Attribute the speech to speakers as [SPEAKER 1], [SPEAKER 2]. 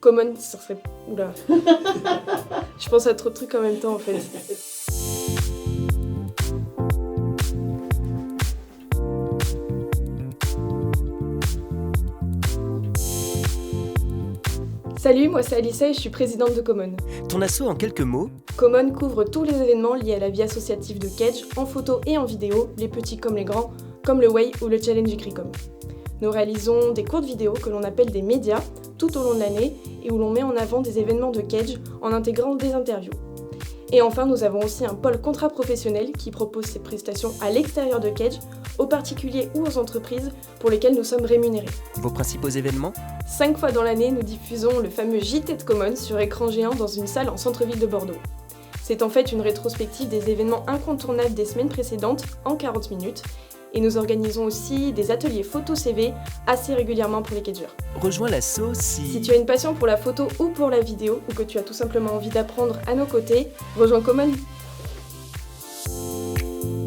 [SPEAKER 1] Common, ça serait... Oula. Je pense à trop de trucs en même temps en fait. Salut, moi c'est Alissa et je suis présidente de Common.
[SPEAKER 2] Ton asso en quelques mots?
[SPEAKER 1] Common couvre tous les événements liés à la vie associative de Kedge, en photo et en vidéo, les petits comme les grands, comme le Way ou le Challenge du Cricom. Nous réalisons des courtes vidéos que l'on appelle des médias tout au long de l'année et où l'on met en avant des événements de Kedge en intégrant des interviews. Et enfin, nous avons aussi un pôle contrat professionnel qui propose ses prestations à l'extérieur de Kedge, aux particuliers ou aux entreprises pour lesquelles nous sommes rémunérés.
[SPEAKER 2] Vos principaux événements?
[SPEAKER 1] 5 fois dans l'année, nous diffusons le fameux JT de Common sur écran géant dans une salle en centre-ville de Bordeaux. C'est en fait une rétrospective des événements incontournables des semaines précédentes en 40 minutes. Et nous organisons aussi des ateliers photo CV assez régulièrement pour les Kedgers.
[SPEAKER 2] Rejoins l'asso si
[SPEAKER 1] tu as une passion pour la photo ou pour la vidéo, ou que tu as tout simplement envie d'apprendre à nos côtés, rejoins Common.